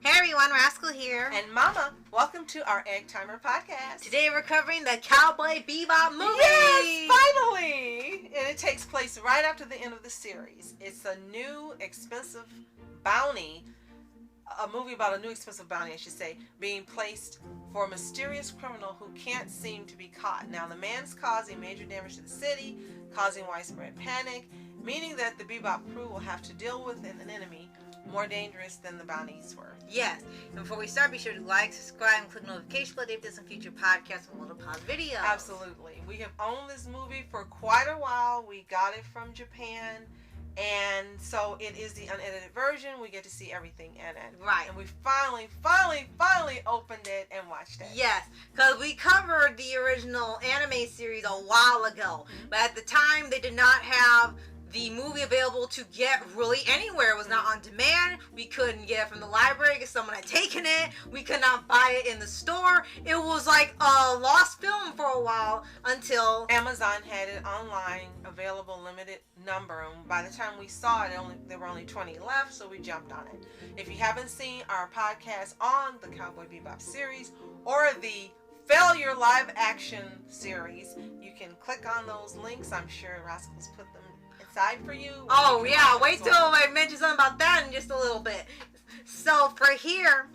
Hey everyone, Rascal here. And Mama, welcome to our Egg Timer podcast. Today we're covering the Cowboy Bebop movie. Yes, finally! And it takes place right after the end of the series. It's a new expensive bounty, a movie about a new expensive bounty, I should say, being placed for a mysterious criminal who can't seem to be caught. Now, the man's causing major damage to the city, causing widespread panic, meaning that the Bebop crew will have to deal with an enemy more dangerous than the bounties were. Yes. And before we start, be sure to like, subscribe, and click notification bell to update some future podcasts and little pause videos. Absolutely. We have owned this movie for quite a while. We got it from Japan. And so it is the unedited version. We get to see everything in it. Right. And we finally opened it and watched it. Yes, because we covered the original anime series a while ago. But at the time, they did not have the movie available to get really anywhere. It was not on demand. We couldn't get it from the library because someone had taken it. We could not buy it in the store. It was like a lost film for a while until Amazon had it online, available, limited number. And by the time we saw it, there were only 20 left, so we jumped on it. If you haven't seen our podcast on the Cowboy Bebop series or the Failure live action series, you can click on those links. I'm sure Rascals put them inside for you. Oh yeah, wait till I mention something about that in just a little bit. So for here,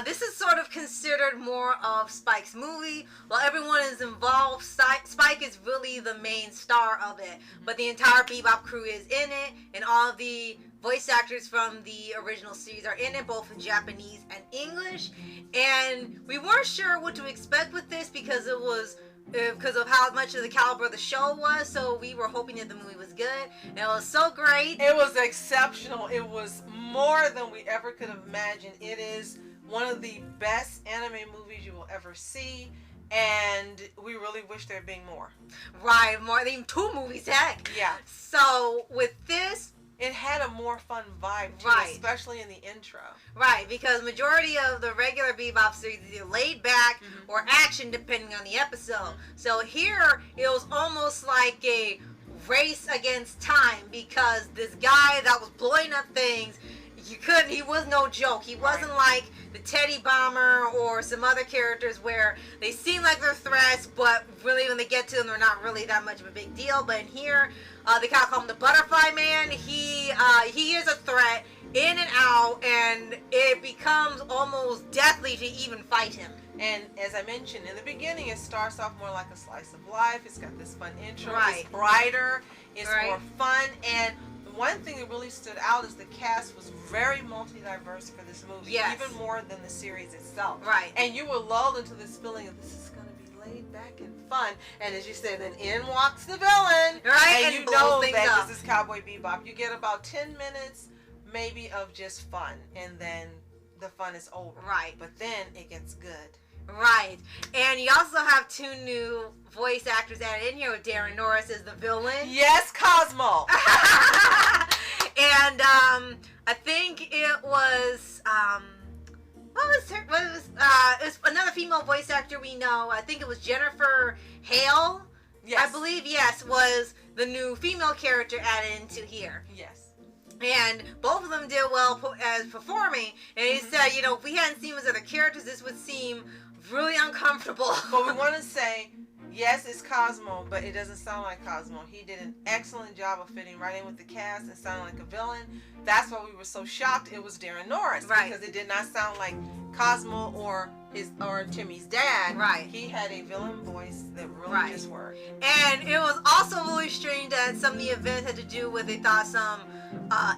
this is sort of considered more of Spike's movie. While everyone is involved, Spike is really the main star of it. But the entire Bebop crew is in it, and all of the voice actors from the original series are in it, both in Japanese and English. And we weren't sure what to expect with this because of how much of the caliber of the show was, so we were hoping that the movie was good. And it was so great. It was exceptional. It was more than we ever could have imagined. It is one of the best anime movies you will ever see, and we really wish there had been more. Right, more than 2 movies, heck. Yeah. So with this, it had a more fun vibe, too, right, especially in the intro. Right, because majority of the regular Bebop series is either laid back or action, depending on the episode. So here, it was almost like a race against time, because this guy that was blowing up things, he was no joke. He wasn't like the Teddy Bomber or some other characters where they seem like they're threats, but really when they get to them, they're not really that much of a big deal. But in here, they kind of call him the Butterfly Man. He is a threat in and out, and it becomes almost deathly to even fight him. And as I mentioned in the beginning, it starts off more like a slice of life. It's got this fun intro. Right. It's brighter. It's right, more fun. And one thing that really stood out is the cast was very multi-diverse for this movie. Yes. Even more than the series itself. Right. And you were lulled into this feeling of this is going to be laid back and fun. And as you said, then in walks the villain. Right. And you know that this is Cowboy Bebop. You get about 10 minutes maybe of just fun. And then the fun is over. Right. But then it gets good. Right. And you also have 2 new voice actors added in here with Darren Norris as the villain. Yes, Cosmo. And I think it was it was another female voice actor we know. I think it was Jennifer Hale. Yes. I believe, yes, was the new female character added into here. Yes. And both of them did well as performing. And he said, if we hadn't seen those other characters, this would seem really uncomfortable. But we want to say, yes, it's Cosmo, but it doesn't sound like Cosmo. He did an excellent job of fitting right in with the cast and sounding like a villain. That's why we were so shocked it was Darren Norris. Right. Because it did not sound like Cosmo or Timmy's dad. Right. He had a villain voice that really just worked. And it was also really strange that some of the events had to do with, they thought some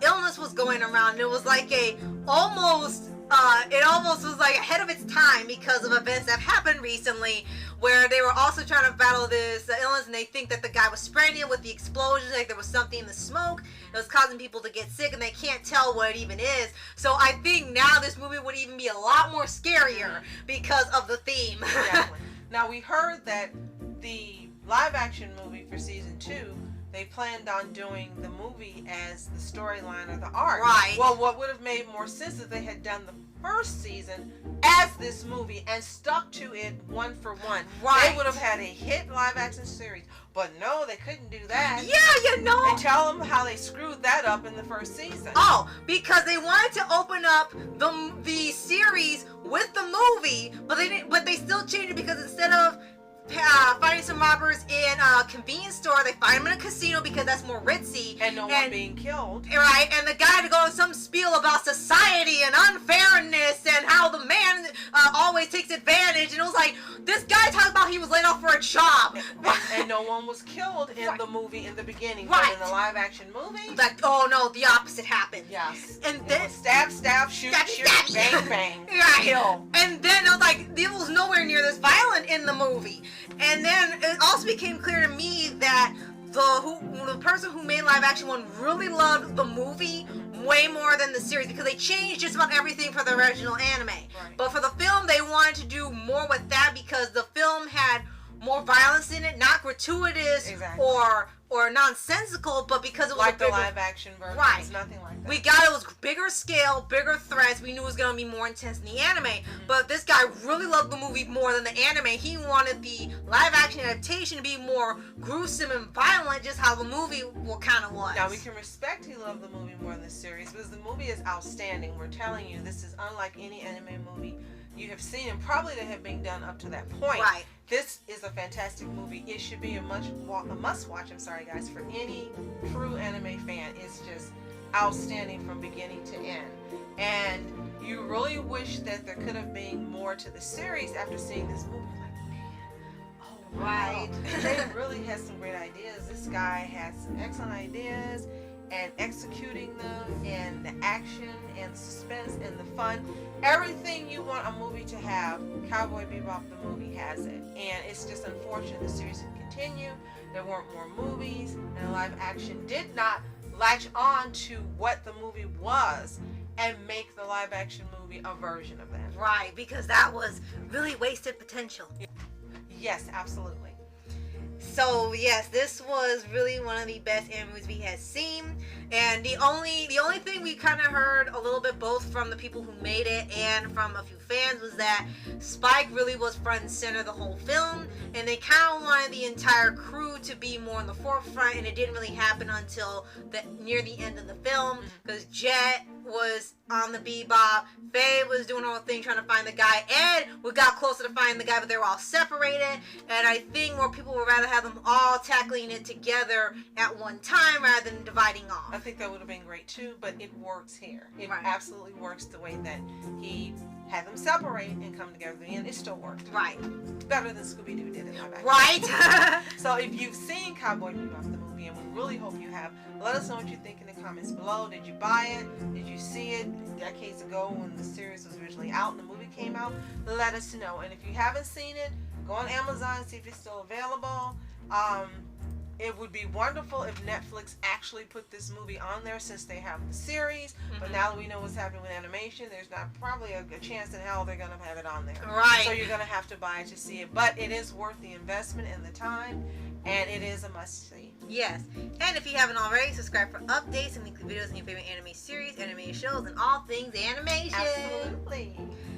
illness was going around. And it was like it almost was like ahead of its time because of events that happened recently where they were also trying to battle this illness, and they think that the guy was spreading it with the explosions, like there was something in the smoke that was causing people to get sick, and they can't tell what it even is. So I think now this movie would even be a lot more scarier because of the theme. Exactly. Now we heard that the live action movie for season 2, they planned on doing the movie as the storyline or the arc. Right. Well, what would have made more sense if they had done the first season as this movie and stuck to it one for one. Right. They would have had a hit live action series. But no, they couldn't do that. Yeah, didn't know. And tell them how they screwed that up in the first season. Oh, because they wanted to open up the series with the movie, but they didn't. But they still changed it because instead of finding some robbers in a convenience store, they find them in a casino because that's more ritzy. And no one being killed. Right, and the guy had to go on some spiel about society and unfairness and how the man always takes advantage. And it was like, this guy talked about he was laid off for a job. And no one was killed in the movie in the beginning. Right. But in the live action movie. Like, oh no, the opposite happened. Yes. And then stab, stab, shoot, shoot, bang, bang. Right. Kill. And then I was like, it was nowhere near this violent in the movie. And then it also became clear to me that the person who made live action one really loved the movie way more than the series because they changed just about everything for the original anime. Right. But for the film, they wanted to do more with that because the film had more violence in it, not gratuitous Exactly. or nonsensical, but because it was like a bigger, the live action version. Right. It's nothing like that. we got it was bigger scale, bigger threats. We knew it was gonna be more intense in the anime. But this guy really loved the movie more than the anime. He wanted the live action adaptation to be more gruesome and violent, just how the movie kind of was. Now we can respect he loved the movie more than the series because the movie is outstanding. We're telling you this is unlike any anime movie you have seen and probably that have been done up to that point. Right. This is a fantastic movie. It should be a must watch. I'm sorry guys, for any true anime fan. It's just outstanding from beginning to end. And you really wish that there could have been more to the series after seeing this movie. Like, man, oh wow. Right. They really had some great ideas. This guy had some excellent ideas and executing them and the action and suspense and the fun. Everything you want a movie to have, Cowboy Bebop the movie has it. And it's just unfortunate the series didn't continue. There weren't more movies and the live action did not latch on to what the movie was and make the live action movie a version of that. Right, because that was really wasted potential. Yes, absolutely. So yes, this was really one of the best anime movies we had seen, and the only thing we kind of heard a little bit both from the people who made it and from a few fans was that Spike really was front and center the whole film, and they kind of wanted the entire crew to be more in the forefront, and it didn't really happen until near the end of the film because Jet was on the Bebop, Faye was doing her own thing trying to find the guy, Ed we got closer to finding the guy, but they were all separated, and I think more people would rather have them all tackling it together at one time rather than dividing off. I think that would have been great too, but it works here. It Right. absolutely works the way that he had them separate and come together at the end. It still worked. Right. It's better than Scooby-Doo did in live action. Right. So if you've seen Cowboy Bebop the movie, and we really hope you have, let us know what you think in the comments below. Did you buy it? Did you see it decades ago when the series was originally out and the movie came out? Let us know. And if you haven't seen it, go on Amazon and see if it's still available. It would be wonderful if Netflix actually put this movie on there since they have the series. But now that we know what's happening with animation, there's not probably a chance in hell they're going to have it on there. Right. So you're going to have to buy it to see it. But it is worth the investment and the time, and it is a must-see. Yes. And if you haven't already, subscribe for updates and weekly videos on your favorite anime series, anime shows, and all things animation. Absolutely.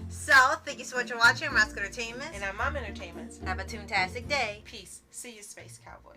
So, thank you so much for watching Rascal Entertainment. And I'm Mom Entertainment. Have a toontastic day. Peace. See you, Space Cowboy.